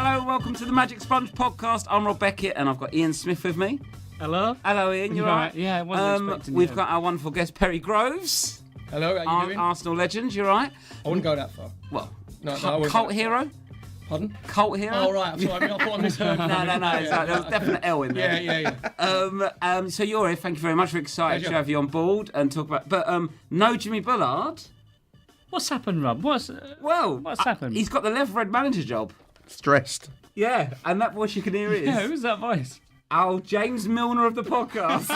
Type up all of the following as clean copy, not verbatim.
Hello, welcome to the Magic Sponge podcast. I'm Rob Beckett and I've got Ian Smith with me. Hello. Hello, Ian, you alright? Yeah, I wasn't expecting We've you. got our wonderful guest, Perry Groves. Hello, how you doing? Arsenal legend, you alright? I wouldn't go that far. Well, No, I wouldn't cult go that hero? far. Pardon? Cult hero? Oh, right, I'm sorry. I thought I misheard. No, there was definite L in there. Yeah. So you're here, thank you very much. We're excited Pleasure. to have you on board and talk about... But no Jimmy Bullard. What's happened, Rob? What's happened? He's got the Leatherhead manager job. Stressed. Yeah, and that voice you can hear is... Yeah, who's that voice? Oh, James Milner of the podcast.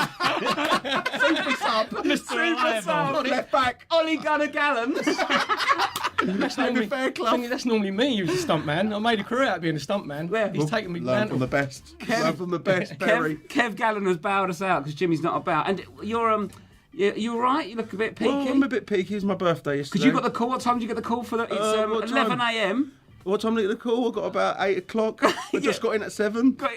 Super sub. Super sub. Left back. Ollie Gunnar Gallen. That's normally me who's a stunt man. I made a career out of being a stunt man. Yeah. He's taken me Learn down. from the best. Learn from the best, Perry. Kev Gallen has bowed us out because Jimmy's not about. And you're all right? You look a bit peaky. Well, I'm a bit peaky. It's my birthday yesterday. Because you got the call. What time did you get the call for that? It's what 11 time? a.m. What time did you get the call? I got about 8 o'clock. I just got in at 7. Did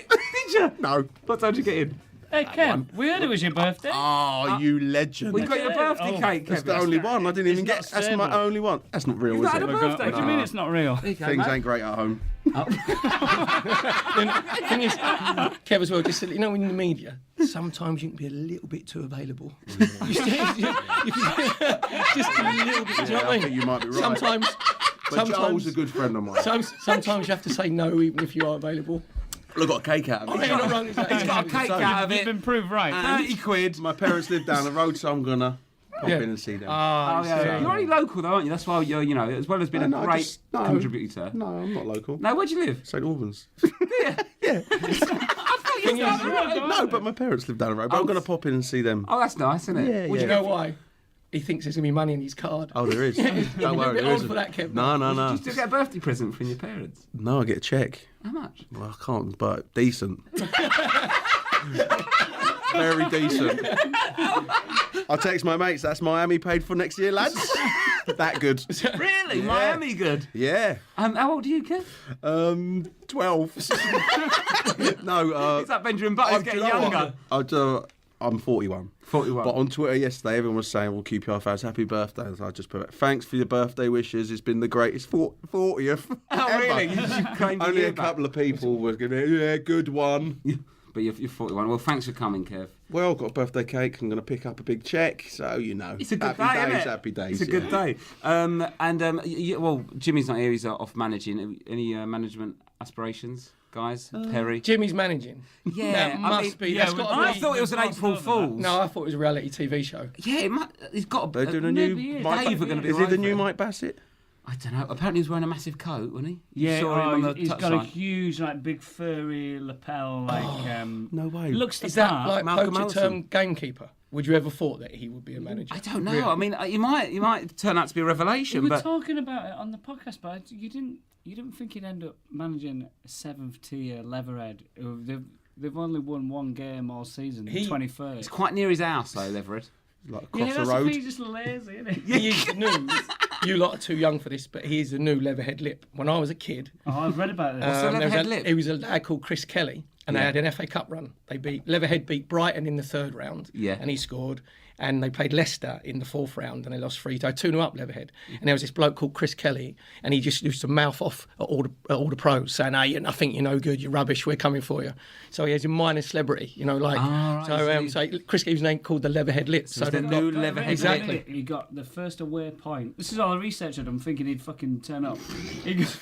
you? No. What time did you get in? Hey, Kev, we heard it was your birthday. Oh, you legend. We got your birthday cake, That's Kev. the only one. I didn't even not get. That's stable. my only one. That's not real, You've is not it? had a birthday What do you mean it's not real? Things ain't great at home. Thing is, Kev as well, just when you're in the media, sometimes you can be a little bit too available. just a little bit, do you know what I I mean? think you might be right. Sometimes But Joel's a good friend of mine. sometimes you have to say no even if you are available. I got a cake out of Oh, it. you're not wrong, exactly. He's got a cake out of You've it. been proved right. 30 quid. My parents live down the road, so I'm gonna pop in and see them. Oh, yeah. You're only local though, aren't you? That's why you're, as well as being a No, great contributor. No, I'm not local. No, where do you live? St Albans. I thought you was down the road. No, but my parents live down the road. But I'm going to pop in and see them. Oh, that's nice, isn't it? Yeah, Would you know why? He thinks there's going to be money in his card. Oh, there is. Don't worry, bit there old isn't. for that, Kev. No. You still get a birthday present from your parents? No, I get a cheque. How much? Well, I can't, but decent. Very decent. I text my mates, that's Miami paid for next year, lads. That good. Really? Miami good? Yeah. How old are you, Kev? 12. No, Is that Benjamin Butler's getting do you know younger? what? I'm 41. 41. But on Twitter yesterday, everyone was saying, we'll keep you off hours. Happy birthday. And so I just put, thanks for your birthday wishes. It's been the greatest 40th. Oh, ever. really? You claimed Only year a couple of people were going to be, yeah, good one. But you're 41. Well, thanks for coming, Kev. Well, got a birthday cake. I'm going to pick up a big cheque. So, It's a good happy day, days, isn't it? happy days. It's a good day. Well, Jimmy's not here. He's off managing. Any management aspirations, guys? Perry? Jimmy's managing. Yeah, That must be. yeah, That's got to I be. thought it was an April Fool's. No, I thought it was a reality TV show. Yeah, he's got to They're doing a new maybe Mike. Dave are gonna be Is he right the for new it. Mike Bassett? I don't know. Apparently, he was wearing a massive coat, wasn't he? You Yeah, saw him on the he's got a touchline. huge, big furry lapel, No way. Looks the Is that part. like Malcolm poacher Allison. term gamekeeper? Would you ever thought that he would be a manager? I don't know. Really? I mean, you might turn out to be a We revelation, were but talking about it on the podcast, but you didn't think he'd end up managing a 7th tier Leatherhead. They've only won one game all season, the 23rd. it's quite near his house, though, Leverett. Like Yeah, across the that's the road. thing, he's just lazy, isn't he? He is the new. You lot are too young for this, but he is the new Leatherhead Lip. When I was a kid, Oh, I've read about this. What's the there was Leatherhead a- Lip? It was a lad called Chris Kelly, and they had an FA Cup run. Leatherhead beat Brighton in the 3rd round, Yeah. and he scored. And they played Leicester in the 4th round, and they lost 3-2, 2-0 up Leatherhead. And there was this bloke called Chris Kelly, and he just used to mouth off at all the pros, saying, "Hey, you're nothing, you're no good, you're rubbish, we're coming for you." So he was a minor celebrity, right, so Chris Kelly's name called the Leatherhead Lit. So it's the new Leatherhead Exactly. He got the first away point. This is all the research I'd done, thinking he'd fucking turn up. He goes,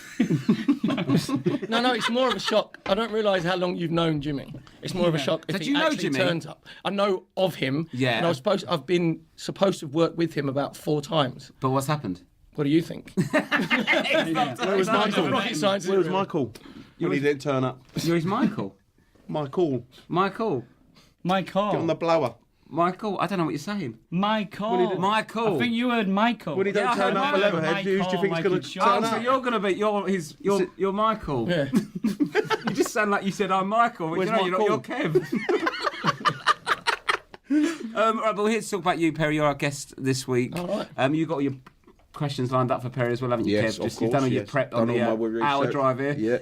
No, it's more of a shock. I don't realise how long you've known Jimmy. It's more of a shock if do he you know actually Jimmy? turns up. I know of him. Yeah. And I've been supposed to have worked with him about 4 times. But what's happened? What do you think? Where was Michael? Rocket science, Where was isn't it? Michael? When he didn't turn up. You're his Michael. Michael. Michael. my Get on call. the blower. Michael. I don't know what you're saying. My call. Michael. I think you heard Michael. When he don't I turn heard up for Michael. Leatherhead, who do you think's going to Oh, turn so up? you're going to be you're Michael. Yeah. You just sound like you said I'm Michael. But Where's you're not. You're Michael? Kev. Right, but we're here to talk about you, Perry. You're our guest this week. All right. You got all your questions lined up for Perry as well, haven't you, Yes, Kev? of You've done all course, your yes. prep Done on the all my hour research. drive here. Yeah.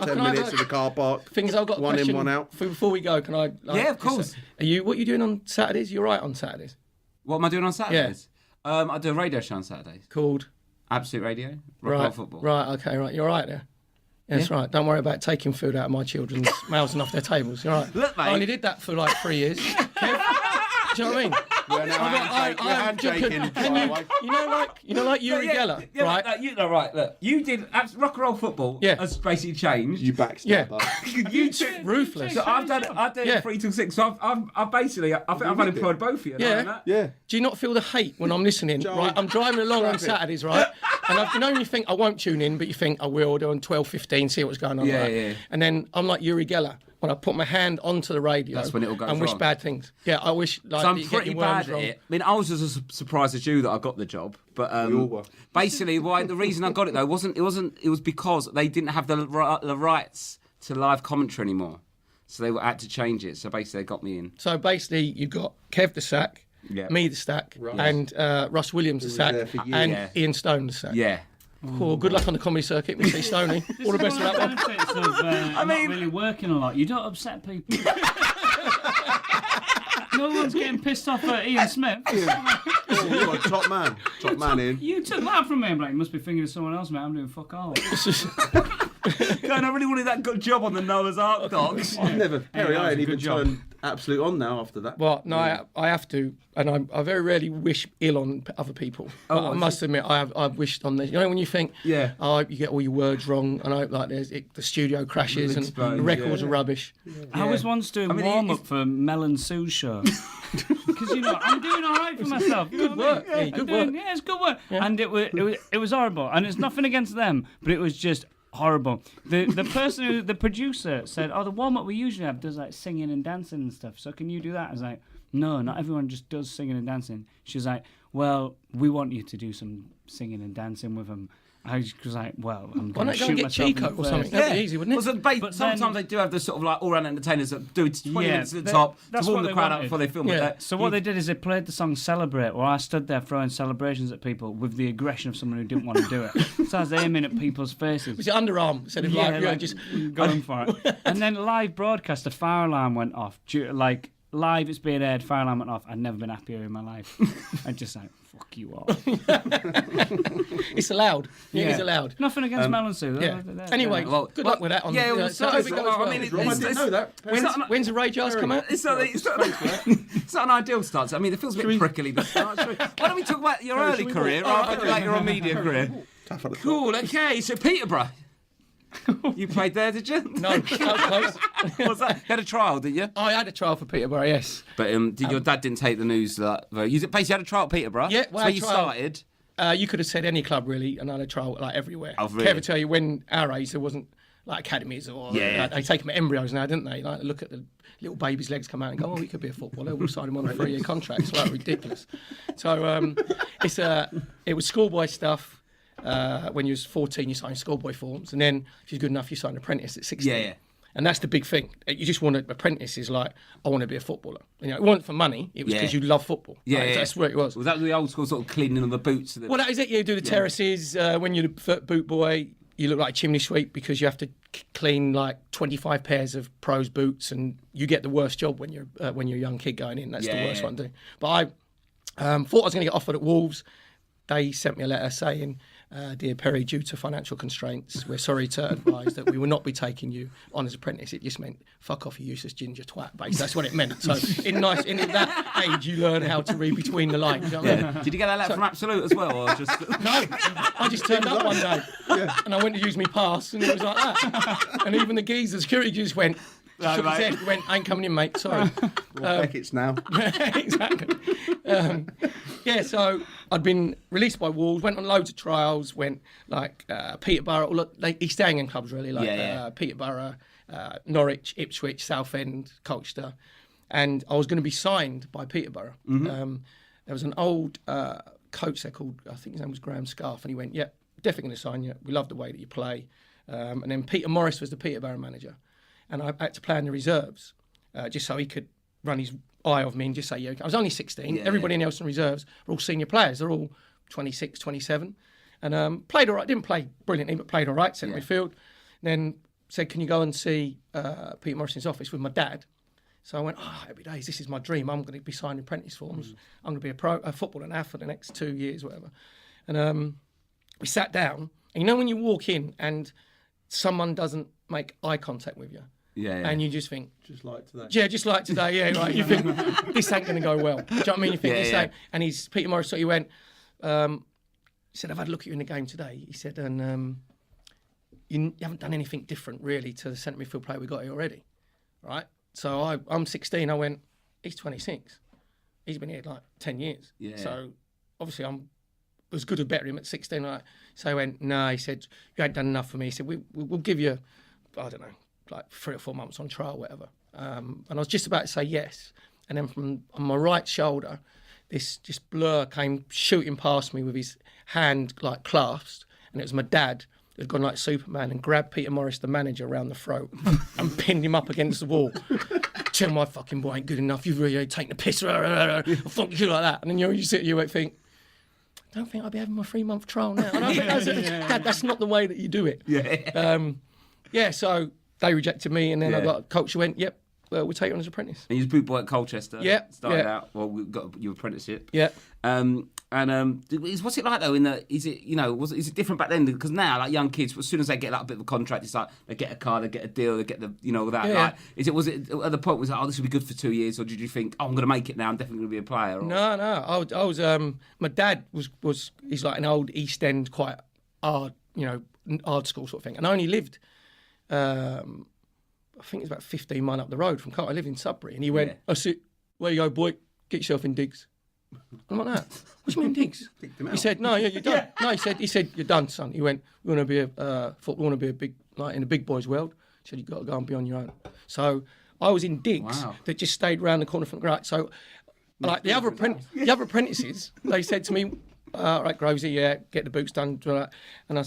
10 minutes in the car park. Things I've got a One in, question one out. Before we go, can I? Yeah, of course. What are you doing on Saturdays? You're right on Saturdays. What am I doing on Saturdays? I do a radio show on Saturdays. Called. Absolute Radio. Rock Right. and Football. Right. Okay. Right. You're right there. Yeah, that's right. Don't worry about taking food out of my children's mouths and off their tables. You're right. Look, mate. I only did that for like 3 years. Kev, do you know what I mean? We're now handshaking. You know, like Uri Geller, right? Look, you did rock and roll football. Yeah. Has basically changed. You backstabber. You took Ruthless. So I've done it 3 till 6. So I've basically, I think I've unemployed both of you. Yeah. Yeah. Do you not feel the hate when I'm listening? Right, I'm driving along on Saturdays, right? And you think I won't tune in, but you think I will. Do on 12:15, see what's going on. Yeah, right? yeah. And then I'm like Uri Geller. When I put my hand onto the radio, That's when it all goes and wish wrong. bad things. Yeah, I wish. Like, So I'm that you get pretty your worms bad at wrong. it. I mean, I was as surprised as you that I got the job. But We all were. basically, the reason I got it though it was because they didn't have the rights to live commentary anymore. So they had to change it. So basically, they got me in. So basically, you've got Kev the Sack, Yeah. me the Stack, and Russ Williams the was Sack, there for years. and Yeah. Ian Stone the Sack. Yeah. Cool. Good luck on the comedy circuit, Mr. Stoney. All the best for that one. Benefits of not really working a lot. You don't upset people. No one's getting pissed off at Ian Smith. You are top man. Top man in. You took that from me. I'm like, you must be thinking of someone else, mate. I'm doing fuck all. God, I really wanted that good job on the Noah's Ark dogs. I've never, Perry, that I was ain't a even good job. turned absolute on now after that. Well, no, I have to, and I very rarely wish ill on other people. But I must admit, I've wished on this. You know, when you think, Yeah. oh, you get all your words wrong, and I hope like the studio crashes and Exposed, the records yeah. are rubbish. I was once doing I mean, warm up it's- for Mel and Sue's show. Because I'm doing all right for myself. You know Good what I mean? work. Yeah, good I'm doing- work. Yeah, it's good work. And it was horrible. And it's nothing against them, but it was just horrible. The producer said, "Oh, the warm up we usually have does like singing and dancing and stuff. So can you do that?" I was like, "No, not everyone just does singing and dancing." She was like, "Well, we want you to do some singing and dancing with them." I was like, "Well, I'm Why going to not go shoot and get myself in Chico the or face." something? That'd be easy, wouldn't it? Well, so But sometimes then- they do have the sort of like all-round entertainers that do 20 Yeah, minutes at the that- top that's to warm what the they crowd up wanted. before they film Yeah. it. So what they did is they played the song "Celebrate," where I stood there throwing celebrations at people with the aggression of someone who didn't want to do it. So I was aiming at people's faces. Was it underarm instead of like just going for it. And then live broadcast, a fire alarm went off. Like live, it's being aired. Fire alarm went off. I'd never been happier in my life. I just like fuck you all. It's allowed. It is allowed. Nothing against Mel and Sue. Yeah. They're- Anyway, Well, good luck with that. yeah, well, so so- hope it goes well, I well. mean, Rob, I didn't know that. When's the Ray Giles come out? It's not an ideal start. I mean, it feels a bit prickly. The start. Why don't we talk about your early career rather than like your media career? Tough on the top. Cool. Okay. So Peterborough. You played there, did you? No, close. What's that? You had a trial, did you? I had a trial for Peterborough, yes. But your dad didn't take the news that you basically had a trial at Peterborough. Yeah, so well, I you trial- started. You could have said any club really, and I had a trial like everywhere. Oh, really? Kev would tell you when our age there wasn't like academies or Yeah. they take them at embryos now, didn't they? Like look at the little baby's legs come out and go, oh, he could be a footballer. We'll sign him on a 3-year contract. It's like ridiculous. So it was schoolboy stuff. When you was 14, you signed schoolboy forms, and then if you're good enough, you signed apprentice at 16. Yeah. And that's the big thing. You just want to apprentice is like, I want to be a footballer. You know, it wasn't for money. It was because you love football. Yeah, Like, yeah. That's what it was. Was that the old school sort of cleaning of the boots? Well, that is it. You do the terraces. When you're the boot boy, you look like a chimney sweep because you have to clean like 25 pairs of pros boots, and you get the worst job when you're a young kid going in. That's the worst one to do. But I thought I was going to get offered at Wolves. They sent me a letter saying, "Dear Perry, due to financial constraints, we're sorry to advise that we will not be taking you on as apprentice." It just meant fuck off, you useless ginger twat. Basically, that's what it meant. So in that age, you learn how to read between the lines. You know what I mean? Did you get that letter from Absolute as well, or just? No, I just turned up one day and I went to use my pass, and it was like that. And even the geezer, security just went. Shook his head, went, "Ain't coming in, mate. Sorry." Rob Beckett's now. Exactly. So I'd been released by Wolves, went on loads of trials, went like Peterborough, like East Anglian clubs really, like Peterborough, Norwich, Ipswich, Southend, Colchester, and I was going to be signed by Peterborough. There was an old coach there called, I think his name was Graham Scarf, and he went, "Yeah, definitely going to sign you. We love the way that you play." And then Peter Morris was the Peterborough manager. And I had to play in the reserves, just so he could run his eye off me and just say, yeah, I was only 16. Everybody else in reserves are all senior players. They're all 26, 27. And played all right. Didn't play brilliantly, but played all right, centre midfield. Then said, can you go and see Peter Morrison's office with my dad? So I went, happy days, this is my dream. I'm going to be signing apprentice forms. I'm going to be a footballer now for the next 2 years, whatever. And we sat down. And you know when you walk in and someone doesn't make eye contact with you. Yeah. And you just think, Just like today. yeah, just like today, yeah, right. You think, this ain't going to go well. Do you know what I mean? You think this ain't. And Peter Morris, so he went, he said, I've had a look at you in the game today. He said, and you haven't done anything different, really, to the centre midfield player we got here already, right? So I'm 16. I went, he's 26. He's been here like 10 years. Yeah. So obviously I'm as good or better him at 16. Right? So I went, no, he said, you ain't done enough for me. He said, we'll give you, I don't know, like 3 or 4 months on trial, whatever. And I was just about to say yes. And then from on my right shoulder, this just blur came shooting past me with his hand like clasped. And it was my dad who'd gone like Superman and grabbed Peter Morris, the manager, around the throat and pinned him up against the wall. Tell my fucking boy ain't good enough. You've really taken the piss. I fuck you like that. And then you sit here and think, I don't think I'll be having my 3-month trial now. I don't think that's not the way that you do it. Yeah. So they rejected me, and then I got a coach who went, yep, we'll take you on as apprentice. And you was boot boy at Colchester. Yeah. Started out. Well, we got your apprenticeship. Yeah. What's it like though? Is it different back then? Because now, like young kids, as soon as they get like a bit of a contract, it's like they get a car, they get a deal, they get the that. Yeah. Like, was it at the point was like, oh, this will be good for 2 years, or did you think, oh, I'm going to make it now, I'm definitely going to be a player? Or... No. I was. My dad was. He's like an old East End, quite hard, hard school sort of thing, and I only lived. I think it's about 15 miles up the road from Carter. I lived in Sudbury, and he went, I said, where you go, boy? Get yourself in digs. I'm like that. What do you mean digs? He said, no, yeah, you're done. No, he said, you're done, son. He went, we want to be a big, like in the big boys' world. He said, you've got to go and be on your own. So I was in digs that just stayed round the corner from Great. So like the other apprentices, they said to me, right, Grovesy, yeah, get the boots done. And I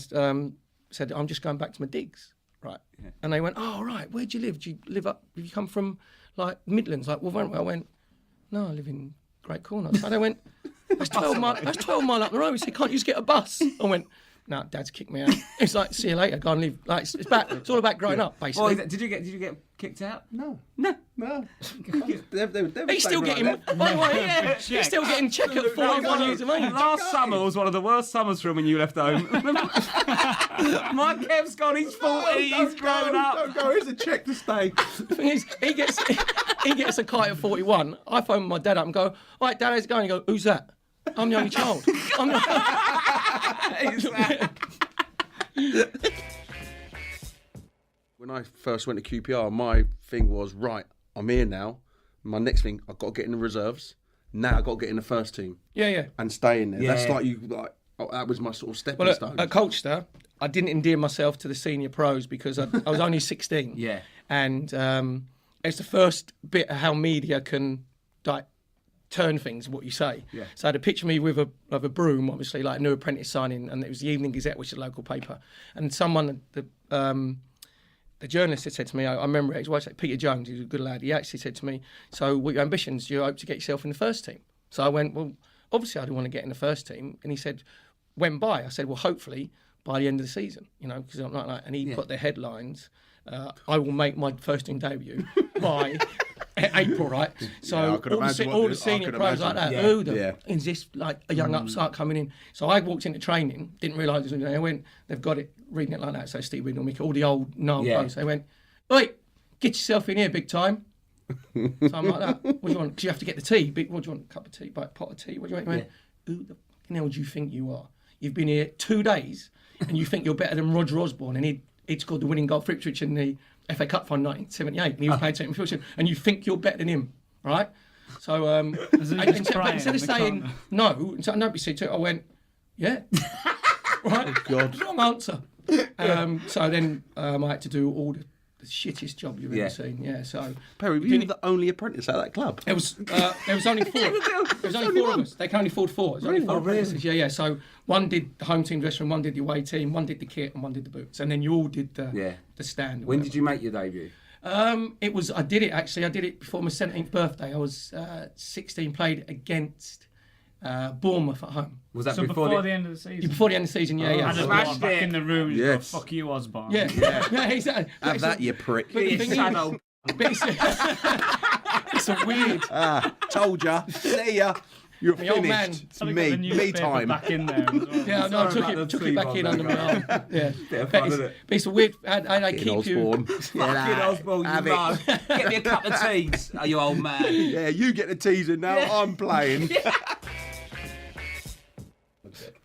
said, I'm just going back to my digs. Right. Yeah. And they went, oh, right, where'd you live? Do you live up, have you come from like Midlands, like Wolverhampton? I went, no, I live in Great Corners. And they went, that's 12 mile up the road. He said, can't you just get a bus? I went, no, Dad's kicked me out. It's like, see you later, go and live. Like, it's all about growing up, basically. Well, did you get kicked out? No. He's still getting, by the way, he's still getting check at 41 years of age. Last summer was one of the worst summers for him when you left home. My Kev's gone, he's 40, he's grown up. Don't go, here's a check to stay. The thing is, he gets a kite at 41. I phone my dad up and go, all right, Dad, how's it going? He goes, who's that? I'm the only child. When I first went to QPR, my thing was, right, I'm here now. My next thing, I've got to get in the reserves. Now I've got to get in the first team. Yeah. And stay in there. Yeah. That's that was my sort of stepping stone. At Colchester, I didn't endear myself to the senior pros because I was only 16. Yeah. And it's the first bit of how media can turn things, what you say. Yeah. So I had a picture of me with a broom, obviously, like a new apprentice signing, and it was the Evening Gazette, which is a local paper. And someone, the journalist had said to me, I remember it, his wife said, Peter Jones, he was a good lad, he actually said to me, so what are your ambitions? Do you hope to get yourself in the first team? So I went, well, obviously I do want to get in the first team. And he said, when by? I said, well, hopefully by the end of the season, because I'm like, and he put the headlines, I will make my first team debut by April, right? So all the senior pros like that, is this like a young upstart coming in? So I walked into training, didn't realise it was, I went, they've got it, reading it like that, so Steve Wignall, Mick, all the old pros, they went, oi, get yourself in here big time. So I'm like that, what do you want? Because you have to get the tea, what do you want, a cup of tea, pot of tea, what do you want? He went, who the fucking hell do you think you are? You've been here 2 days and you think you're better than Roger Osborne, and he'd scored the winning goal for Ipswich in the FA Cup final 1978, and he was playing centre midfield, and you think you're better than him, right? So, but instead of saying no, nobody said to it, I went, yeah. Right? Oh, God. Wrong answer. So then I had to do all the shittest job you've ever seen. Yeah, so... Perry, were you the only apprentice at that club? There was only 4. There was only 4 of us. They can only afford 4. It was only 4 apprentices. Yeah. So one did the home team dressing room, one did the away team, one did the kit, and one did the boots. And then you all did the stand. When did you make your debut? I did it before my 17th birthday. I was 16, played against Bournemouth at home. Was that before the end of the season? Before the end of the season, yeah. I just walked back in the room and yes. go, fuck you, Osborne. Yeah, exactly. Have that, you prick. It's a weird... Told ya. See ya. You're My old man- finished. It's I've got the me newspaper time. back in there. As well. Yeah, no, I Sorry about took the it back tree in bomb under my arm. Yeah. Bit of But fun, it's, isn't it? but it's a weird. And they keep Osborne. you. Fucking Osborne, you have it. mug. Get me a cup of teas, you old man. Yeah, you get the teasing now. I'm playing.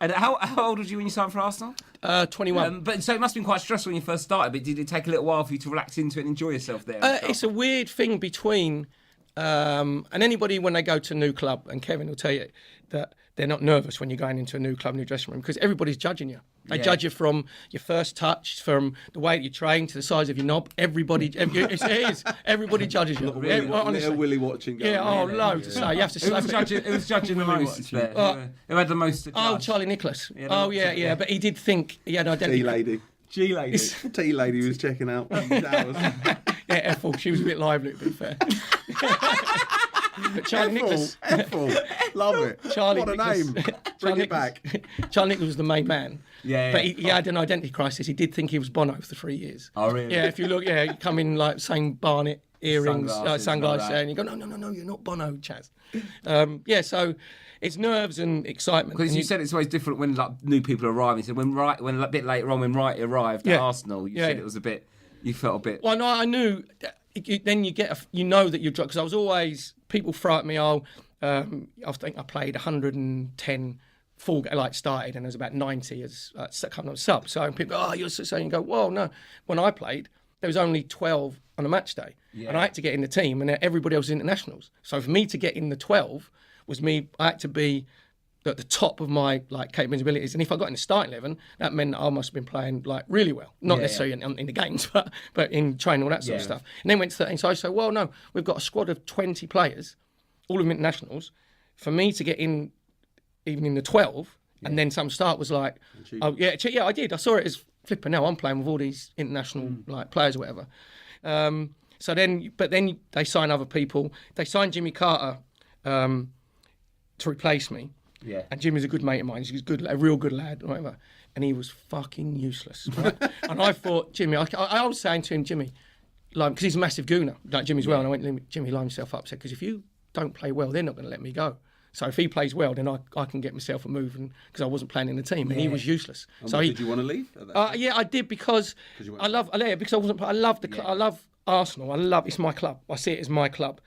And how old was you when you signed for Arsenal? 21. But so it must have been quite stressful when you first started. But did it take a little while for you to relax into it and enjoy yourself there? and stuff? It's a weird thing between, and anybody when they go to a new club, and Kevin will tell you that they're not nervous when you're going into a new club, new dressing room, because everybody's judging you. They Yeah. judge you from your first touch, from the way that you train to the size of your knob. Everybody, it is. Everybody judges you. Really, Honestly. little Willie watching. Going, Yeah, oh, really? loads. So you have to Who was slap it. judging? Who was judging the most there? Who had the most to judge? Oh, Charlie Nicholas. Yeah, Oh, the- yeah, yeah. But he did think he had identity. Tea lady. G lady. Tea lady was checking out showers. Yeah, Ethel. She was a bit lively, to be fair. But Charlie Nicholas. Ethel. Love it. Charlie what a Nicholas- name. Bring Charlie it back. Charlie Nicholas was the main man. Yeah, But yeah. he had an identity crisis. He did think he was Bono for 3 years. Oh, really? Yeah, if you look, yeah, you come in like same barnet earrings, Sunglasses, sunglasses, like that. and you go, no, you're not Bono, Chaz. Yeah, so it's nerves and excitement. Because And you said it's always different when like new people arrive. You said when a bit later on when Wright arrived Yeah. at Arsenal, you Yeah, said yeah. it was a bit. You felt a bit. Well, no, I knew. Then you get, you know that you're drunk, because I was always, people throw at me, I think I played 110 full, like started, and there was about 90 as kind of sub. So people go, oh, you're so, you go, well, no. When I played, there was only 12 on a match day, and I had to get in the team, and everybody else was internationals. So for me to get in the 12 was me. I had to be at the top of my like capabilities, and if I got in the starting 11, that meant that I must have been playing like really well, not necessarily in the games, but in training, all that sort of stuff. And then went to 13. So I said, well, no, we've got a squad of 20 players, all of them internationals. For me to get in, even in the 12, and then some start was like, oh yeah, I did. I saw it as flipper. Now I'm playing with all these international like players or whatever. So then, but then they sign other people. They signed Jimmy Carter to replace me. Yeah. And Jimmy's a good mate of mine. He's good, a real good lad, whatever. And he was fucking useless. Right? And I thought, Jimmy, I was saying to him, Jimmy, like, because he's a massive gooner, like Jimmy as well. And I went, Jimmy, line yourself up, because if you don't play well, they're not going to let me go. So if he plays well, then I can get myself a move, because I wasn't playing in the team, and he was useless. So Did you want to leave? At that yeah, I did, because you I love I love Arsenal. It's my club. I see it as my club.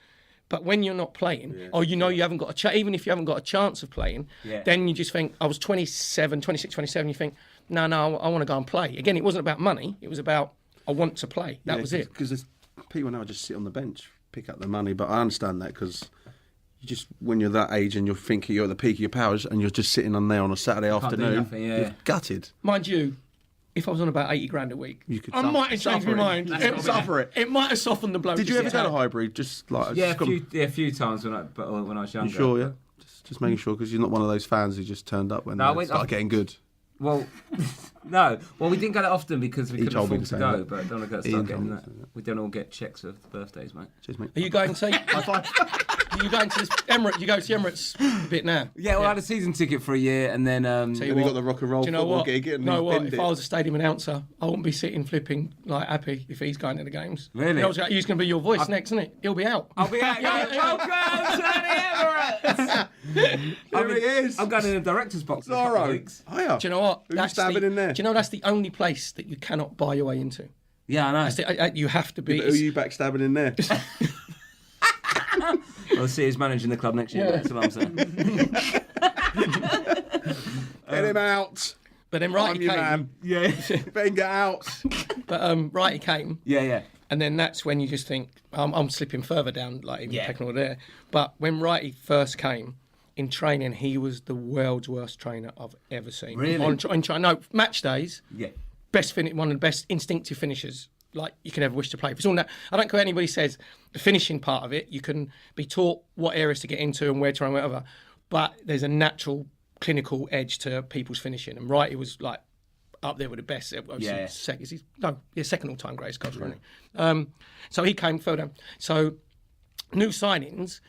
But when you're not playing, or you know you haven't got even if you haven't got a chance of playing, then you just think, I was 26, 27, you think, no, I want to go and play. Again, it wasn't about money. It was about, I want to play. That was it. Because people now just sit on the bench, pick up the money. But I understand that, because you just, when you're that age and you're thinking you're at the peak of your powers and you're just sitting on there on a Saturday afternoon, nothing, yeah. you're gutted. Mind you, if I was on about 80 grand a week, You could I might have changed my mind. Suffer it. It might have softened the blow. Did you ever go to Highbury? Just like Yeah, just a few times when I was younger. You sure? Yeah. Just making sure, because you're not one of those fans who just turned up when No, I they went- started getting good. Well, no. Well, we didn't go that often because we He couldn't told me afford to to say go. that. But don't want to Ian start getting told me that. to say that. We don't all get checks for birthdays, mate. Cheers, mate. Are you going to Are you going to this Emirates? You go to the Emirates a bit now. Yeah, well, I had a season ticket for a year, and then So Then we got the rock and roll Do you know football what? gig, and know he's what? binned If it. I was a stadium announcer, I wouldn't be sitting flipping like happy if he's going to the games. Really? You know, he's going to be your voice next, isn't it? He'll be out. I'll be out. Welcome to the Emirates. There he is. I'm going in the director's box in a couple of Zorro. weeks. Do you know what? Who you stabbing in there? Do you know that's the only place that you cannot buy your way into? Yeah, I know. You have to be. Who are you backstabbing in there? I'll see who's managing the club next year. That's what I'm saying. Get him out. But then I'm Righty your came. man. Yeah. Wenger out. But Righty came. Yeah. And then that's when you just think, I'm slipping further down, like even taking all there. But when Righty first came in training, he was the world's worst trainer I've ever seen. Really? No, match days, Yeah. one of the best instinctive finishers like you can ever wish to play. If it's all that, I don't care what anybody says, the finishing part of it, you can be taught what areas to get into and where to run, whatever. But there's a natural clinical edge to people's finishing. And Righty was like up there with the best. Second all-time greatest goal scorer. So he came further down. So new signings,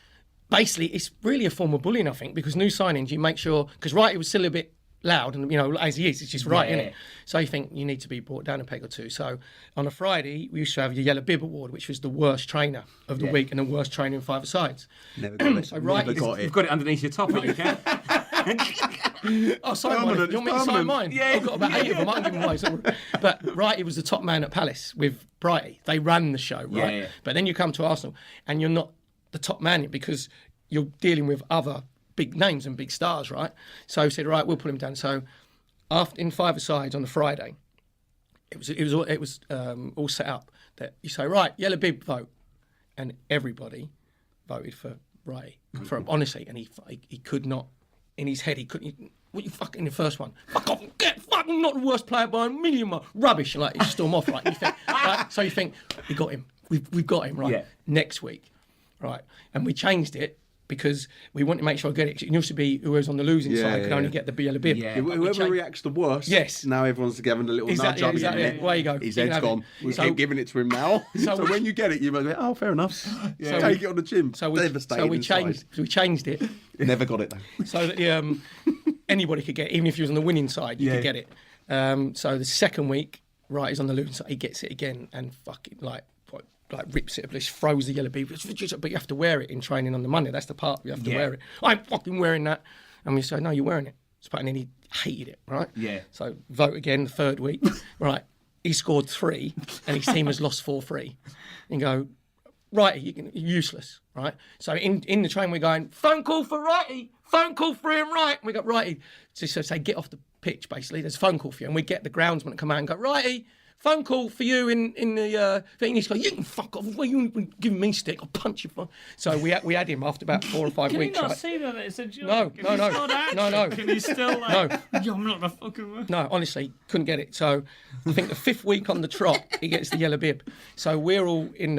basically, it's really a form of bullying, I think, because new signings, you make sure, because Righty was still a bit loud, and as he is, it's just right, Yeah. isn't it? So you think you need to be brought down a peg or two. So on a Friday, we used to have the Yellow Bib Award, which was the worst trainer of the week and the worst trainer in five-a-sides. Never got it. So right, Never got You've it. got it underneath your top, you can. Oh, sign mine. Permanent, You want me to it's sign permanent. mine? Yeah. I've got about 8 of them. I can give them away. But Wrighty was the top man at Palace with Brighty. They ran the show, right? Yeah. But then you come to Arsenal and you're not the top man because you're dealing with other big names and big stars, right? So he said, right, we'll put him down. So after in five-a-sides on the Friday, it was all set up that you say, right, Yellow Bib vote, and everybody voted for Wrighty. Honestly, and he could not. In his head, he couldn't. What you fucking in the first one? Fuck off! Get fucking not the worst player by a million miles. Rubbish! Like you storm off, right? You think, right? So you think we got him. We've got him, right? Yeah. Next week, right? And we changed it because we want to make sure I get it. It used to be whoever's on the losing side could only get the Yellow Bib. Yeah. But we Whoever changed- reacts the worst, Yes. now everyone's giving a little Exactly, nudge up. exactly. isn't it? Away you go. His You can head's have it. gone. We So- keep giving it to him now. So So, we- when you get it, you might go, oh, fair enough. Yeah. Take it on the chin. So we Devastating changed. inside. So we changed it Never got it though. so that anybody could get it, even if you was on the winning side, you could get it. So the second week, right, he's on the losing side, he gets it again and fucking like rips it, just throws the Yellow Bib. But you have to wear it in training on the Monday. That's the part you have to wear it. I'm fucking wearing that, and we say, no, you're wearing it. And then he hated it, right? Yeah. So vote again the third week, right? He scored 3, and his team has lost 4-3. And go, Righty, you're useless, right? So in the train we're going, phone call for Righty, phone call for him, right? And we got Righty, just to say, get off the pitch, basically. There's a phone call for you, and we get the groundsman to come out and go, Righty, phone call for you in the thing. He's going, you can fuck off. Well, you giving me stick, I'll punch you. So we had him after about 4 or 5 Can weeks. he not right? see that it's a joke? No, Can no, he no. still act? No. Can he still like, yo, I'm not the fucking one. No, honestly, couldn't get it. So I think the 5th week on the trot, he gets the Yellow Bib. So we're all in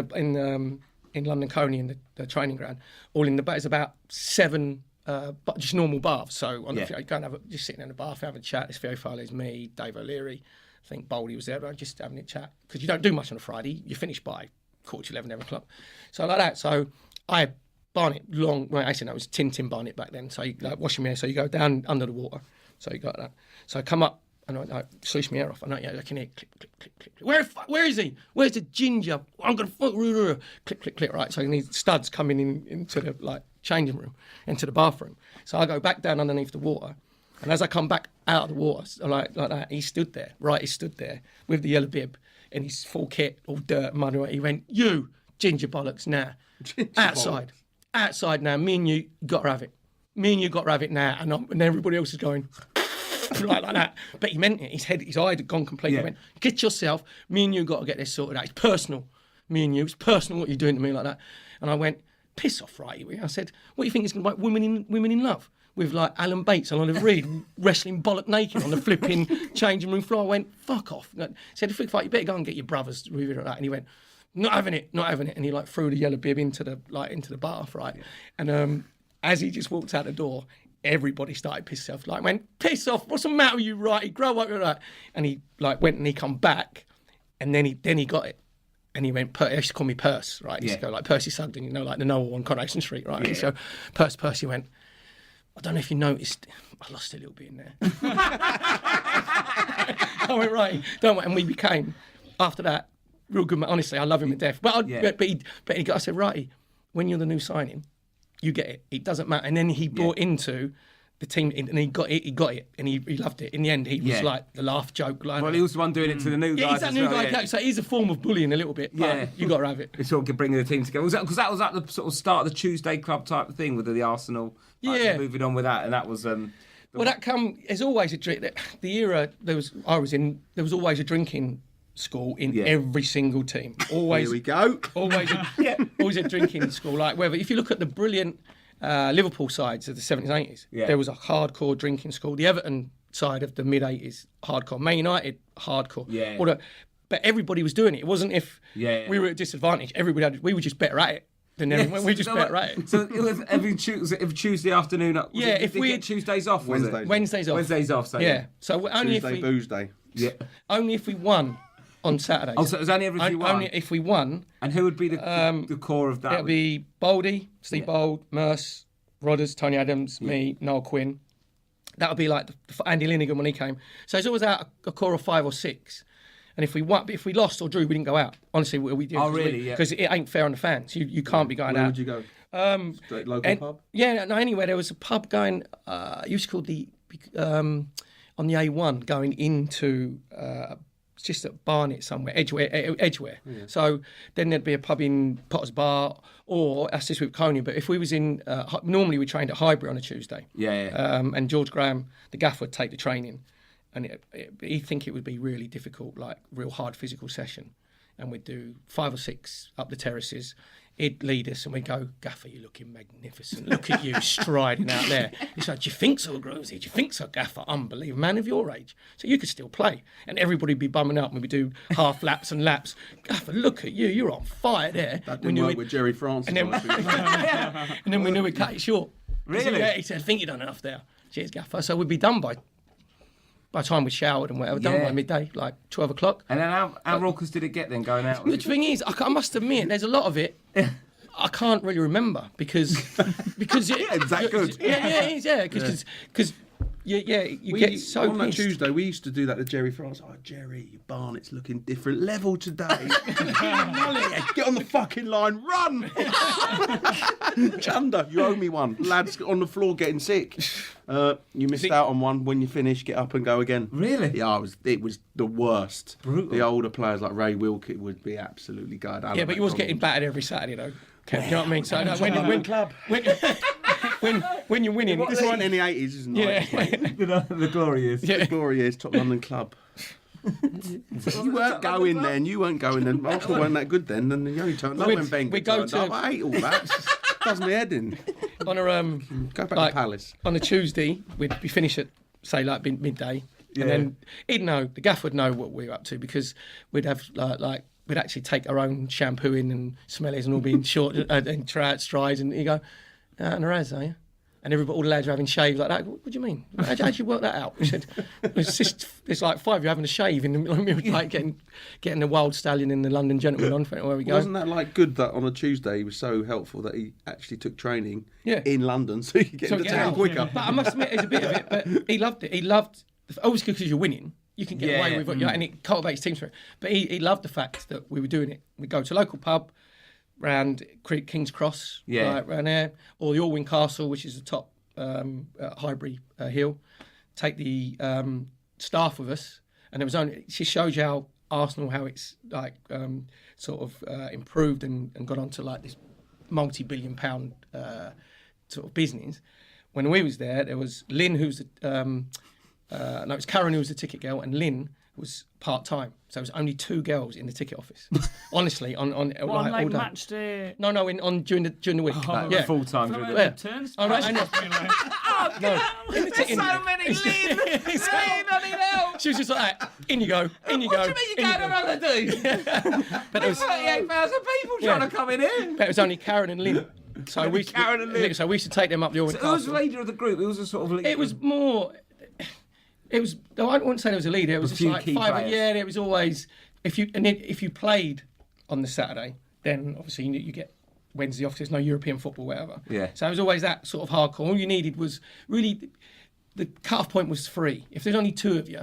London Coney in the training ground, all in the there's about 7 just normal baths. So on the go and just sitting in the bath, having a chat. It's Theo Farley's me, Dave O'Leary. I think Boldy was there, but just having a chat because you don't do much on a Friday. You finish by 11 o'clock. So like that. So I had Barnet long. Well, actually, no, it was Tin Barnet back then. So you, like washing my hair. So you go down under the water. So you got that. So I come up and I sluice my hair off. I know, I can hear click, click, click, click. Where is he? Where's the ginger? I'm gonna click, click, click. Right. So these studs coming into the changing room, into the bathroom. So I go back down underneath the water. And as I come back out of the water, like that, he stood there, right? He stood there with the Yellow Bib in his full kit, all dirt, mud. He went, you, ginger bollocks, now. Outside now, me and you got to have it. Me and you got to have it now. And everybody else is going, like that. But he meant it. His eye had gone completely. He went, get yourself, me and you got to get this sorted out. It's personal, me and you. It's personal what you're doing to me like that. And I went, piss off, right? I said, what do you think is going to make women in love? With like Alan Bates and Oliver Reed wrestling bollock naked on the flipping changing room floor. I went, fuck off. I said, if we fight, you better go and get your brothers to review that. And he went, not having it. And he threw the Yellow Bib into the bath, right? Yeah. And as he just walked out the door, everybody started pissing off. Went, piss off. What's the matter with you, right? Grow up with that. And he went and he come back, and then he got it. And he went, he used to call me Purse, right? He used to go like Percy Sugden, like the Noel on Coronation Street, right? Yeah. So Percy went, I don't know if you noticed, I lost a little bit in there. I went, right, don't worry. And we became, after that, real good. Honestly, I love him to death. But I said, righty, when you're the new signing, you get it. It doesn't matter. And then he brought into the team, and he got it, and he loved it. In the end, he was like the laugh joke. Well, he was the one doing it to the new guys. Yeah, he's that new guy. Yeah. So he's a form of bullying a little bit. But you got to have it. It's sort of bringing the team together. Because that was at the sort of start of the Tuesday Club type of thing with the Arsenal. Moving on with that, and that was. Well, there's always a drink. The era I was in, there was always a drinking school in every single team. Always. Here we go. Always a drinking school. Like whether if you look at the brilliant Liverpool sides of the 70s, 80s, there was a hardcore drinking school. The Everton side of the mid 80s, hardcore. Man United, hardcore. Yeah. But everybody was doing it. It wasn't if we were at a disadvantage. We were just better at it. Than everyone. We just better at it. So it was every Tuesday afternoon. If we had Tuesdays off, Wednesdays off. Wednesdays off. So So only Tuesday, booze day. Yeah. Only if we won on Saturdays. Oh, so it was only if we won. Only if we won. And who would be the core of that? It'd be Baldy, Steve Bold, Merce, Rodders, Tony Adams, me, Noel Quinn. That would be like Andy Linnigan when he came. So it's always out a core of 5 or 6. And if we lost or drew, we didn't go out. Honestly, we did. Oh, really? Yeah. Because it ain't fair on the fans. You can't be going Where out. would you go? Straight local pub? Yeah, no, anyway, there was a pub going, it used to call on the A1 going into, just at Barnet somewhere, Edgware. Yeah. So then there'd be a pub in Potter's Bar, or that's just with Coney. But if we was in, normally we trained at Highbury on a Tuesday. Yeah. And George Graham, the gaffer, would take the training. And he'd think it would be really difficult, like real hard physical session. And we'd do 5 or 6 up the terraces. He'd lead us and we'd go, Gaffer, you're looking magnificent. Look at you striding out there. He's like, do you think so, Grosey? Do you think so, Gaffer? Unbelievable. Man of your age. So you could still play. And everybody would be bumming up and we'd do half laps and laps. Gaffer, look at you. You're on fire there. That didn't work with Jerry Francis. And then we knew we'd cut it short. Really? He said, I think you've done enough there. Cheers, Gaffer. So we'd be done by the time we showered and whatever, done by midday, like 12 o'clock. And then how raucous did it get then going out? The thing is, I must admit, there's a lot of it I can't really remember because Is that good? Yeah, it is, yeah, because you get so on that pissed. Tuesday, we used to do that to Jerry Francis. Oh, Jerry, Barnett's looking different level today. Get on the fucking line, run! Chunder, you owe me one. Lads on the floor getting sick. You missed out on one. When you finish, get up and go again. Really? Yeah, it was the worst. Brutal. The older players like Ray Wilkett would be absolutely gutted. Yeah, but he was getting battered every Saturday though. Kev, you know what I mean? So no, when you're winning, This weren't in the 80s, isn't it? yeah. The glory years. Yeah. The glory is Top London Club. You weren't going then. You weren't going then. Arsenal weren't that good then. And you only turned up when Wenger turned up. I hate all that. Does my head in. On a Go back to Palace. on a Tuesday, we'd be finished at say like midday, Yeah. and then he'd know, the gaffer would know what we were up to because we'd have like we'd actually take our own shampoo in and smellies and all being short and strides, and he'd go, and Raz, are you? And all the lads were having shaves like that. What do you mean? How'd you work that out? We said, it's like 5 of you having a shave in the middle of me, like getting the Wild Stallion and the London Gentleman on for where we go. Wasn't that like good that on a Tuesday he was so helpful that he actually took training in London so you could get into town quicker? But I must admit, there's a bit of it, but he loved it. He loved, obviously because you're winning, you can get away with what and it cultivates team spirit. But he loved the fact that we were doing it. We'd go to a local pub, round King's Cross, right round there, or the Alwyn Castle, which is the top Highbury Hill. Take the staff with us, and there was only. It just shows you how Arsenal, how it's like sort of improved and got onto like this multi-billion-pound sort of business. When we was there was Lynn, who's it was Karen who was the ticket girl, and Lynn was part-time, so there was only 2 girls in the ticket office. Honestly, on like all day. match day. No, during the week. Oh, full time. Yeah. Turns. Oh, right, I know. There's so many Lynn. She was just like, in you go, in you go. What do you mean you're going on holiday? But There's 38,000 people trying to come in here. But it was only Karen and Lynn. So we Karen and Lynn. So we used to take them up the Alwyn So who was Castle. the leader of the group? Who was the sort of leader? It was more. It was. No, I wouldn't say there was a leader. It was A just few like key 5. players. Yeah, it was always if you played on the Saturday, then obviously you get Wednesday off. There's no European football, whatever. Yeah. So it was always that sort of hardcore. All you needed was really the cut-off point was 3. If there's only 2 of you,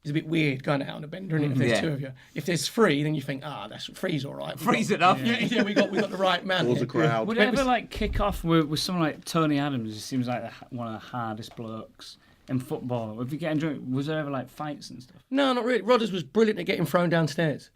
it's a bit weird going out on a bender, isn't it? If there's 2 of you. If there's 3, then you think, that's 3's all right. Three's enough. Yeah, we got the right man. There was a crowd. Would it ever like kick off with someone like Tony Adams? He seems like one of the hardest blokes in football. If you get drunk, was there ever like fights and stuff? No, not really. Rodders was brilliant at getting thrown downstairs.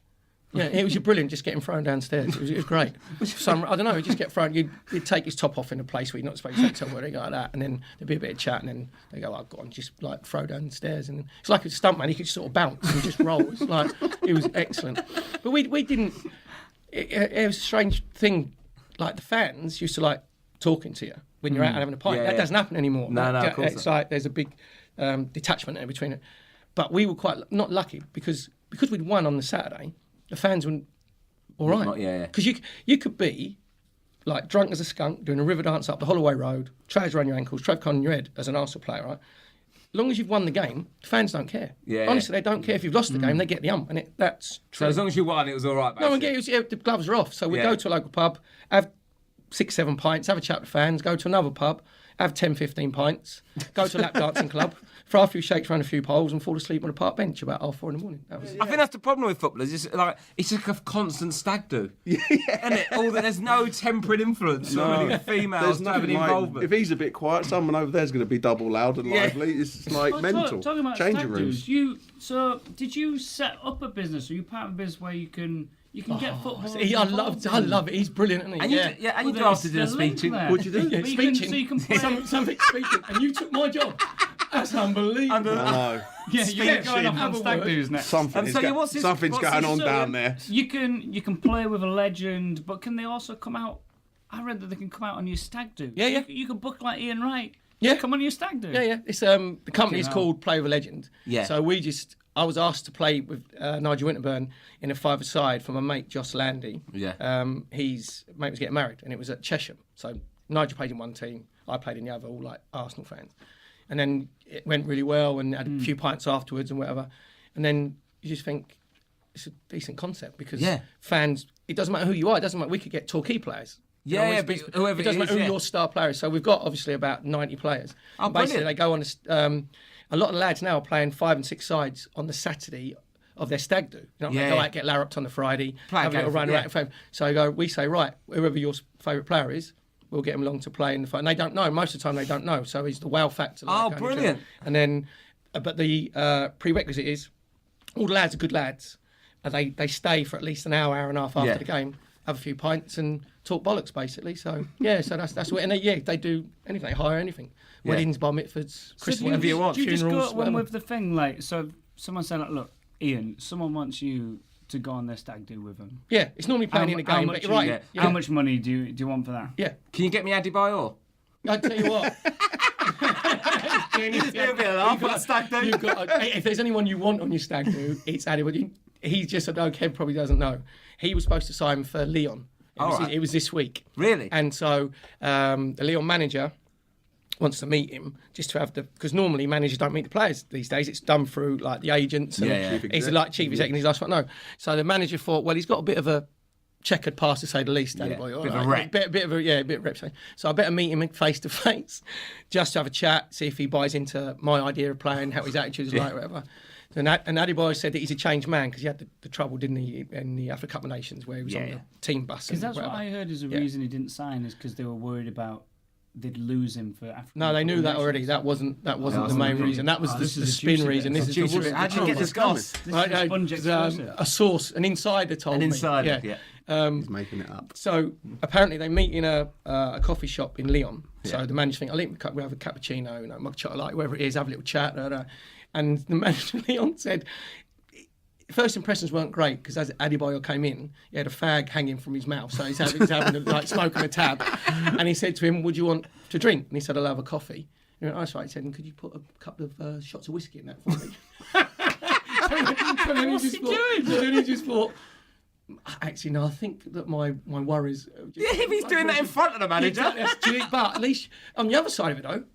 Yeah, it was brilliant just getting thrown downstairs. It was great. I don't know, he'd just get thrown. You'd take his top off in a place where you're not supposed to take somewhere, like that, and then there'd be a bit of chat, and then they go, go on, just like throw downstairs. And it's like a stuntman, he could just sort of bounce and just roll. It's like, it was excellent. But we didn't, it was a strange thing, like the fans used to like talking to you when you're out and having a pint. That doesn't happen anymore. No, of course it's like there's a big detachment there between it. But we were quite not lucky because we'd won on the Saturday. The fans were all right. Because you could be like drunk as a skunk doing a river dance up the Holloway Road, trousers around your ankles, Trev Con in your head as an Arsenal player, right? As long as you've won the game, the fans don't care. Yeah. Honestly, they don't care if you've lost the game. They get the and that's true. So as long as you won, it was all right. No one gets the gloves are off. So we go to a local pub, have 6-7 pints, have a chat with fans, go to another pub, have 10-15 pints, go to a lap dancing club, throw a few shakes around a few poles and fall asleep on a park bench about 4:30 in the morning. That was it. I think that's the problem with footballers. It's like a constant stag do. Yeah. Isn't it? There's no temperate influence from any females to have any involvement. If he's a bit quiet, someone over there's going to be double loud and lively. It's like mental. Talking about Changing rooms. Did you set up a business? Are you part of a business where you can get football? I love it. He's brilliant, isn't he? And you drafted in a speech. What'd you do? Yeah, speeching. So you can play. Something speaking, and you took my job. That's unbelievable. I know. Yeah, you're going off on stag do's next. Something's going on down there. You can play with a legend, but can they also come out? I read that they can come out on your stag do. Yeah. You can book like Ian Wright. Yeah. Come on your stag do. Yeah. It's the company is called Play with a Legend. Yeah. So I was asked to play with Nigel Winterburn in a five-a-side for my mate Joss Landy. Yeah. His mate was getting married, and it was at Chesham. So Nigel played in one team, I played in the other, all like Arsenal fans. And then it went really well, and had a few pints afterwards and whatever. And then you just think it's a decent concept because fans. It doesn't matter who you are. It doesn't matter. We could get Torquay players. But whoever it doesn't matter who your star player is. So we've got obviously about 90 players. Oh, and basically, brilliant. they go on a lot of lads now are playing 5 and 6 sides on the Saturday of their stag do. They go out, get larruped on the Friday, have a little run around. So we say, right, whoever your favourite player is, we'll get them along to play in the fight. And they don't know. Most of the time, they don't know. So it's the wow factor. Brilliant. And then, but the prerequisite is all the lads are good lads. And they stay for at least an hour and a half after the game, have a few pints and talk bollocks, basically. So, so that's what. And they do anything. They hire anything. Weddings, bar mitzvahs, Christmas, whatever you want. Do you just funerals, go one with the thing, like, so someone said, like, look, Ian, someone wants you to go on their stag do with them. Yeah, it's normally playing in a game, but you're right. Yeah. How much money do you want for that? Yeah. Can you get me Addy Bayor? I tell you what. If there's anyone you want on your stag do, it's Addy. But he's just, Kev probably doesn't know. He was supposed to sign for Leon. It was this week. Really? And so the Leon manager wants to meet him just to have because normally managers don't meet the players these days. It's done through like the agents. And he's like chief exec and he's last one. No. So the manager thought, well, he's got a bit of a checkered past to say the least. Bit of a rep. So I better meet him face to face, just to have a chat, see if he buys into my idea of playing, how his attitude is like, whatever. And Adebayo said that he's a changed man because he had the trouble, didn't he, in the Africa Cup of Nations where he was on the team bus. Because that's what I heard is the reason he didn't sign is because they were worried about they'd lose him for Africa. No, they knew that already. That wasn't the main reason. That was the spin reason. How did you get this goss? A source, an insider told me. An insider, He's making it up. So apparently they meet in a coffee shop in Lyon. So the manager thinks, we'll have a cappuccino, mug chocolate, whatever it is, have a little chat. And the manager Leon said, first impressions weren't great because as Adebayo came in, he had a fag hanging from his mouth. So he's having like smoking a tab. And he said to him, would you want to drink? And he said, I'll have a coffee. He went, that's right. He said, and could you put a couple of shots of whiskey in that for me? What's he doing? So then he just thought, actually, no, I think that my worries... if he's doing that in front of the manager. But at least, on the other side of it, though,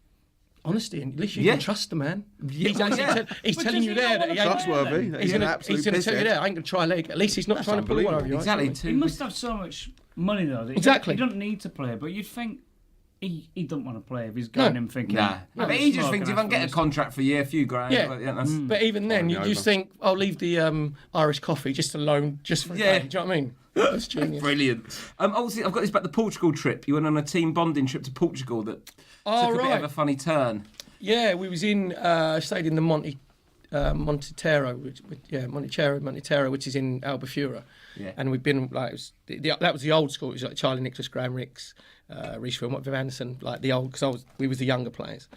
honesty, and at least you can trust the man. He's telling you there that he ain't trustworthy. He's going to tell you there, I ain't going to try a leg. At least he's not trying to pull one over you. Exactly. He must have so much money, though. That exactly. He don't need to play, but you'd think he don't want to play if he's going in thinking... But he just thinks if I can get a contract for a few grand... Yeah, but even then, you just think, I'll leave the Irish coffee just alone, just for a day. Do you know what I mean? That's genius. Brilliant. Obviously, I've got this about the Portugal trip. You went on a team bonding trip to Portugal that took a bit of a funny turn. Yeah, we was stayed in the Montero, which is in Albufeira. Yeah. And we've been like that was the old school. It was like Charlie Nicholas, Graham Ricks, Rhys Wilmot, Viv Anderson, like the old because we was the younger players.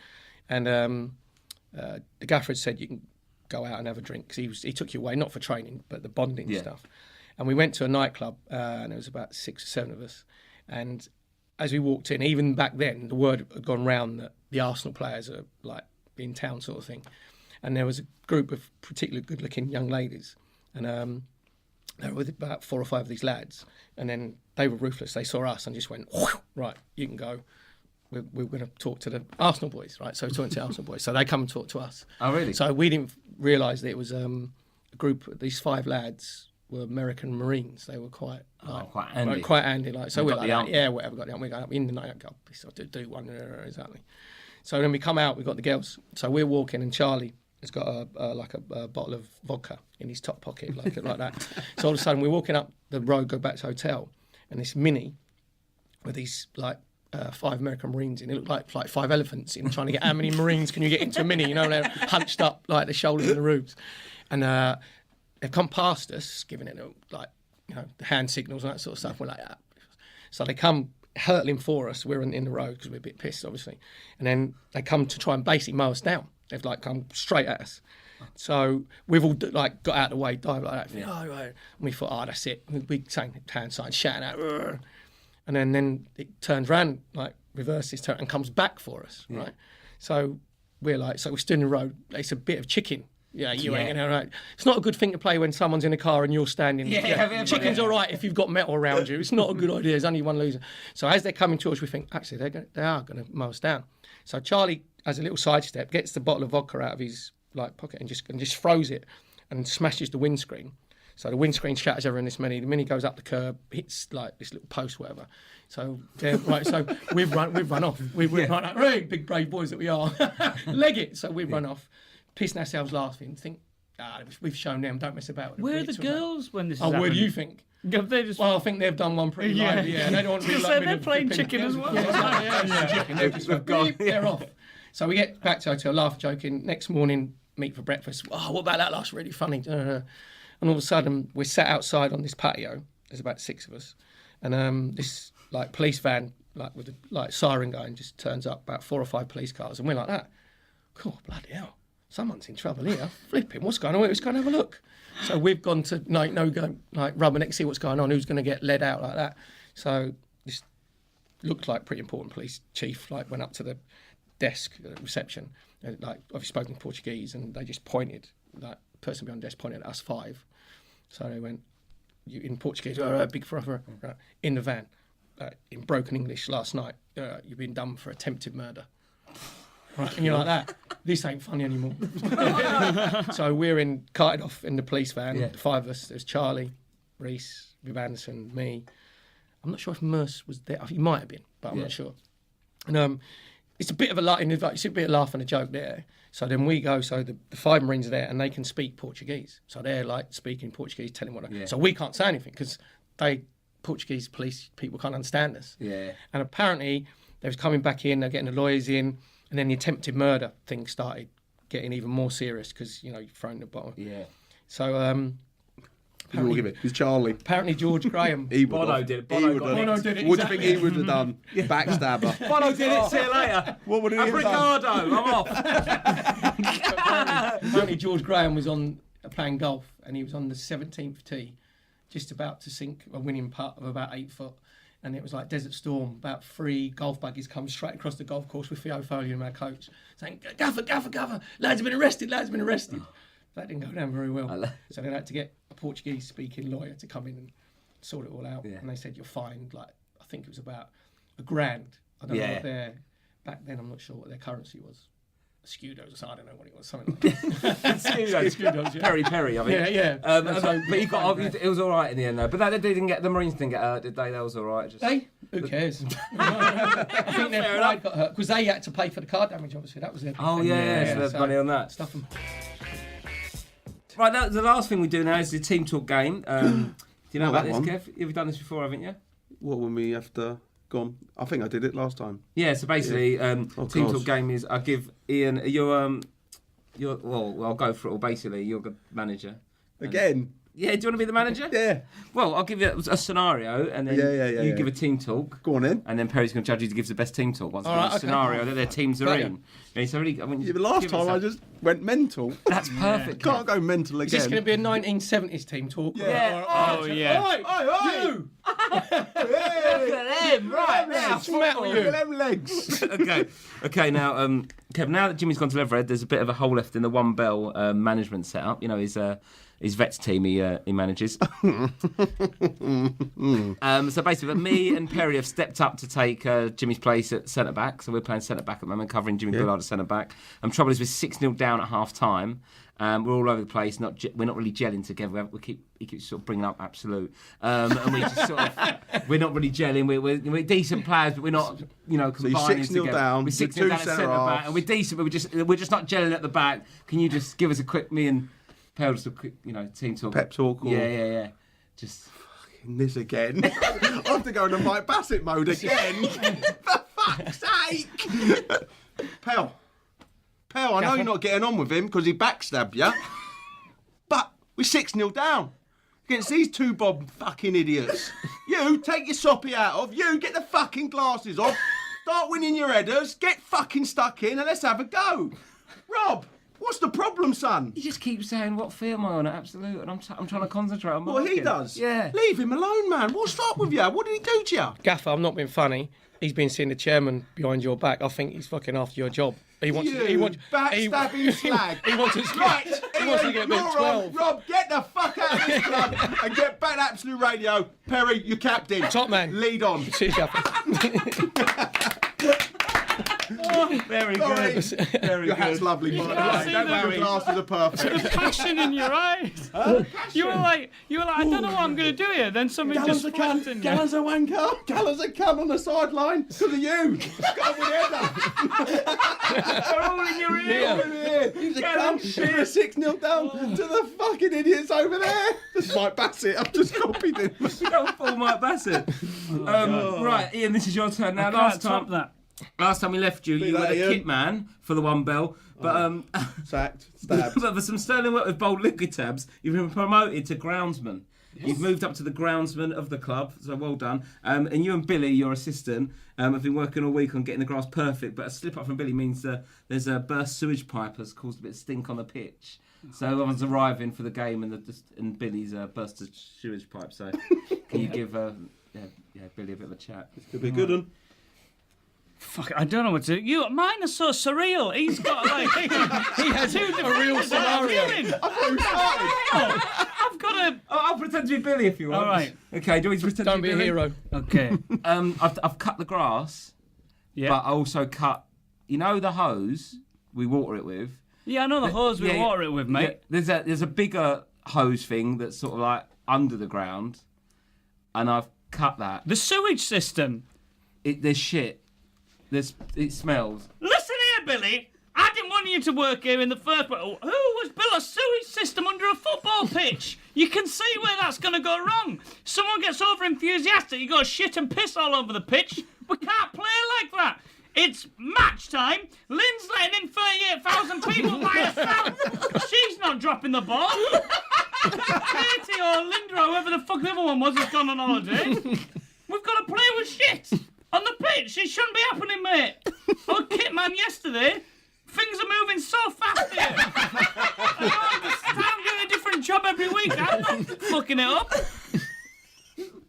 And the gaffer had said you can go out and have a drink because he took you away not for training but the bonding stuff. And we went to a nightclub and there was about 6 or 7 of us. And as we walked in, even back then, the word had gone round that the Arsenal players are like in town sort of thing. And there was a group of particularly good-looking young ladies. And they were with about 4 or 5 of these lads. And then they were ruthless. They saw us and just went, right, you can go. We're going to talk to the Arsenal boys, right? So we're talking to the Arsenal boys. So they come and talk to us. Oh, really? So we didn't realise that it was a group, these 5 lads were American Marines. They were quite quite handy. quite handy. Like, so We we're got like, the that, ump. yeah, whatever. Got the ump. We go up in the night. Go, so do one exactly. So then we come out. We got the girls. So we're walking, and Charlie has got a bottle of vodka in his top pocket, like that. So all of a sudden we're walking up the road, go back to the hotel, and this Mini with these 5 American Marines in. It looked like 5 elephants in trying to get how many Marines can you get into a Mini, you know, they're hunched up like the shoulders and the roofs. And they've come past us, giving it like, you know, the hand signals and that sort of stuff. We're like, ah. So they come hurtling for us. We're in the road because we're a bit pissed, obviously. And then they come to try and basically mow us down. They've like come straight at us. So we've all like got out of the way, dived like that. Oh, right. And we thought, oh, that's it. We sang hand signs, shouting out. Rrr. And then it turns round, like reverses turn and comes back for us, right? So we're stood in the road. It's a bit of chicken. Yeah, you ain't gonna right. It's not a good thing to play when someone's in a car and you're standing. Chicken's all right if you've got metal around you. It's not a good idea. There's only one loser. So as they're coming to us, we think actually they are going to mow us down. So Charlie, as a little sidestep, gets the bottle of vodka out of his like pocket and just throws it and smashes the windscreen. So the windscreen shatters over in this Mini. The Mini goes up the curb, hits like this little post, whatever. So so we've run off. We've run like, hey, big brave boys that we are. Leg it. So we've run off, pissing ourselves laughing. Think, we've shown them. Don't mess about. Where are the girls when this is where do happening? you think? They just... Well, I think they've done one pretty lively. Yeah, they don't want to be like they're playing chicken as well. Chicken. They've just gone. They're off. So we get back to the hotel, laugh, joking. Next morning, meet for breakfast. Oh, what about that? That's really funny. And all of a sudden, we're sat outside on this patio. There's about 6 of us, and this like police van, like with a siren going, just turns up. About 4 or 5 police cars, and we're like that. Cool, bloody hell! Someone's in trouble here. Flipping, what's going on? Let's go and have a look. So we've gone to go like rubberneck, see what's going on. Who's going to get led out like that? So this looked like pretty important police chief. Like went up to the desk reception, and, like I've spoken Portuguese, and they just pointed like. Person behind the desk pointed at us 5. So they went, in Portuguese, big forever, right, in the van, in broken English last night, you've been done for attempted murder. Right, and you're like that. This ain't funny anymore. So we're carted off in the police van, the 5 of us. There's Charlie, Reese, Viv Anderson, me. I'm not sure if Merce was there. He might have been, but I'm not sure. And it's a bit of a laugh and a joke there. So then we go, so the 5 Marines are there and they can speak Portuguese. So they're like speaking Portuguese, telling what. So we can't say anything because Portuguese police people can't understand us. Yeah. And apparently they was coming back in, they're getting the lawyers in, and then the attempted murder thing started getting even more serious because, you know, you're throwing the bottle. Yeah. So You will give it. It's Charlie. apparently George Graham. Bono did it. Bono did it. What do you think he would have done? Backstabber. Bono did it. See you later. What would he have done? Ricardo, I'm off. Apparently George Graham was playing golf and he was on the 17th tee, just about to sink a winning putt of about 8 foot. And it was like Desert Storm. About 3 golf buggies come straight across the golf course with Theo Foley and our coach saying, Gaffer, lads have been arrested. That didn't go down very well. So they had to get a Portuguese-speaking lawyer to come in and sort it all out. Yeah. And they said, you're fined, like, I think it was about $1,000. I don't know what back then I'm not sure what their currency was. Scudos or something, I don't know what it was, something like that. Scudos, Perry, I think. Yeah. But he got, it was all right in the end, though. But they didn't get, the Marines didn't get hurt, did they? That was all right. Who cares? I think their pride got hurt because they had to pay for the car damage, obviously. That was their big thing. So there's money on that. Stuff them. Right, now, the last thing we do now is the team talk game. Do you know about this, one. Kev? You've done this before, haven't you? What, when we have to gone? I think I did it last time. Yeah, so basically, team talk game is I give Ian, I'll go for it all. Basically, you're the manager. Again? Yeah, do you want to be the manager? Yeah. Well, I'll give you a scenario, and then you give a team talk. Go on in. And then Perry's going to judge who gives the best team talk once Right, the scenario that their teams are in. Yeah, so really, But last time I just went mental. That's perfect. Can't go mental again. Is this going to be a 1970s team talk? Yeah. Oh, yeah. Oi, you! Look at them, right now. Look at them legs. Okay. Now, Kev. Now that Jimmy's gone to Leatherhead, there's a bit of a hole left in the One Bell management setup. You know, his his vets team he manages. So basically, me and Perry have stepped up to take Jimmy's place at centre back. So we're playing centre back at the moment, covering Jimmy Bullard at centre back. Trouble is, we're 6-0 down at half time. We're all over the place. We're not really gelling together. He keeps sort of bringing up Absolute, and we just sort of we're not really gelling. We're decent players, but we're not combining So you're 6-0 together. down. We're 6-0 two down at centre back, and we're decent, but we're just not gelling at the back. Can you just give us a quick me and Pell just a quick team talk? Pep talk. Or... Yeah. Just this again. I have to go into Mike Bassett mode again. For fuck's sake. Pell, I know you're not getting on with him because he backstabbed you. But we're 6-0 down against these two bob fucking idiots. You take your soppy out of. You get the fucking glasses off. Start winning your headers. Get fucking stuck in and let's have a go. Rob, what's the problem, son? he just keeps saying, "What fee am I on at Absolute?" And I'm trying to concentrate on What he marking. does? Yeah. Leave him alone, man. What's up with you? What did he do to you? Gaffer, I'm not being funny. He's been seeing the chairman behind your back. I think he's fucking after your job. He wants. Backstabbing slag. He wants to get a bit you're 12. on. Rob, get the fuck out of this club and get back to Absolute Radio. Perry, you're captain. Top man. Lead on. Cheers, Gaffer. Very Sorry. good. Very Your good. hat's lovely, by the can't way. see Your them. glasses are perfect. Passion in your eyes. You were like, I don't know what I'm going to do here. Then somebody Gallon's just a flapped cunt. in you. Gallon's a wanker. Gallon's a cunt on the sideline because of you. Go with header. They're all in your ear. He's a Gallon cunt. We're 6-0 down to the fucking idiots over there. This is Mike Bassett. I've just copied him. Don't fall Mike Bassett. Right, Ian, this is your turn now. Can't top that. Last time we left you, you were that, the Ian. kit man for the one bell. But Sacked. Stabbed. but for some sterling work with bold liquor tabs, you've been promoted to groundsman. You've moved up to the groundsman of the club, so well done. And you and Billy, your assistant, have been working all week on getting the grass perfect. But a slip up from Billy means there's a burst sewage pipe that's caused a bit of stink on the pitch. So everyone's arriving for the game, and Billy's burst a sewage pipe. So can you give Billy a bit of a chat? Could be a good one. Fuck, I don't know what to do. Mine are so surreal. He's got like he has a real scenario. I've got a. I'll pretend to be Billy if you want. All right. Okay, do we pretend Don't to be be a Billy? hero. Okay. I've cut the grass, Yeah. but I also cut, the hose we water it with. Yeah, I know the hose we water it with, mate. Yeah, there's a bigger hose thing that's sort of like under the ground, and I've cut that. The sewage system. There's shit. It smells. Listen here, Billy. I didn't want you to work here in the first place. Who was built a sewage system under a football pitch? You can see where that's going to go wrong. Someone gets over enthusiastic, you got shit and piss all over the pitch. We can't play like that. It's match time. Lynn's letting in 38,000 people by herself. She's not dropping the ball. Katie or Linda or whoever the fuck the other one was has gone on holiday. We've got to play with shit on the pitch. It shouldn't be happening, mate. Oh, Kitman yesterday. Things are moving so fast here. I don't understand. I'm doing a different job every week. I'm not fucking it up.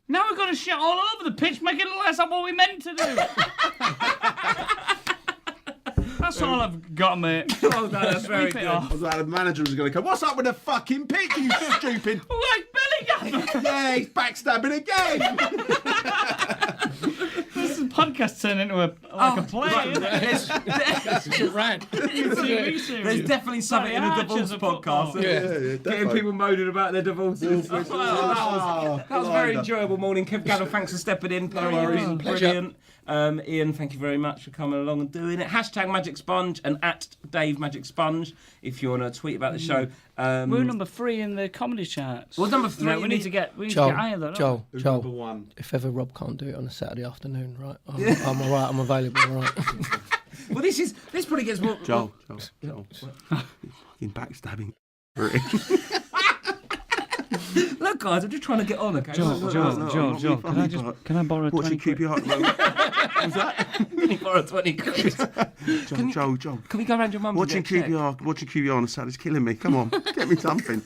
Now we've got to shit all over the pitch, making it look like what we meant to do. That's all I've got, mate. Oh, that's very Sweep it good. off. I was like, the manager was going to come. What's up with the fucking pitch, you stupid? Like Billy Gaffer. Yeah, he's backstabbing again. This podcast turned into a play. Isn't it? There's, Rad. TV series. there's definitely something in a Barry divorce Archer's a football. podcast. Yeah. Getting people moaning about their divorces. That was a very enjoyable morning. Kev Gallen, thanks for stepping in. Perry, you've been brilliant. Ian, thank you very much for coming along and doing it. Hashtag Magic Sponge and at Dave Magic Sponge if you want to tweet about the show. We're number 3 in the comedy charts. Well, number 3. No, we need to get Joel, higher though. don't we? Joel, Number one. if ever Rob can't do it on a Saturday afternoon, right? I'm all right. I'm available. All right. Well, this probably gets more. Joel. Fucking backstabbing. Look, guys, I'm just trying to get on, okay? Joel, can I borrow 20 Watching quid? QPR at the moment. What's that? Can you borrow 20 quid? Joel. Can we go around your mum's Watching and get a check? watching QPR on a Saturday's killing me. Come on, get me something.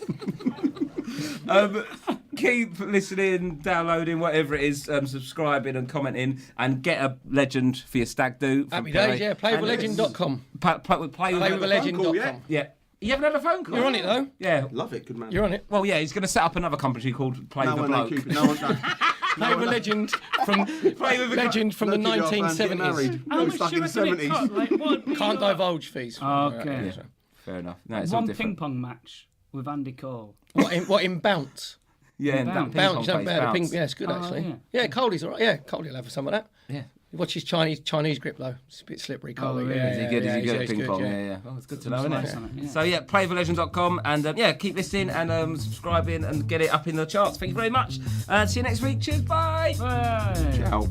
Keep listening, downloading, whatever it is, subscribing and commenting, and get a legend for your stag do. Happy days, yeah. Playwithalegend.com. Playwithalegend.com. Playwithalegend.com. Yeah. You haven't had a phone call? You're on it though. Yeah. Love it, good man. You're on it. Well, yeah, he's going to set up another company called Play No the one, Bloke. no one, no. Play with a legend from legend from the Look at your fans getting 1970s. married. How No, much stuck do you in the reckon it 70s. cost? Like, what would be Can't your- divulge fees. Okay. Yeah. Fair enough. No, it's all One different. ping pong match with Andy Cole. What in bounce? Yeah, and Bounce. that ping pong Bounce, you know, place, yeah, bounce. yeah, it's good Oh, actually. yeah. Yeah, Coley's alright. Yeah, Coley'll have some of that. Yeah. Watch his Chinese grip though. It's a bit slippery, Coley. really? Yeah, Is he yeah, good? yeah, Is he good at he's ping pong? yeah. Yeah. Oh, it's good to know, isn't Slice it? on it, yeah. So yeah, playforlegend.com and keep listening and subscribing and get it up in the charts. Thank you very much. See you next week. Cheers. Bye. Bye. Ciao.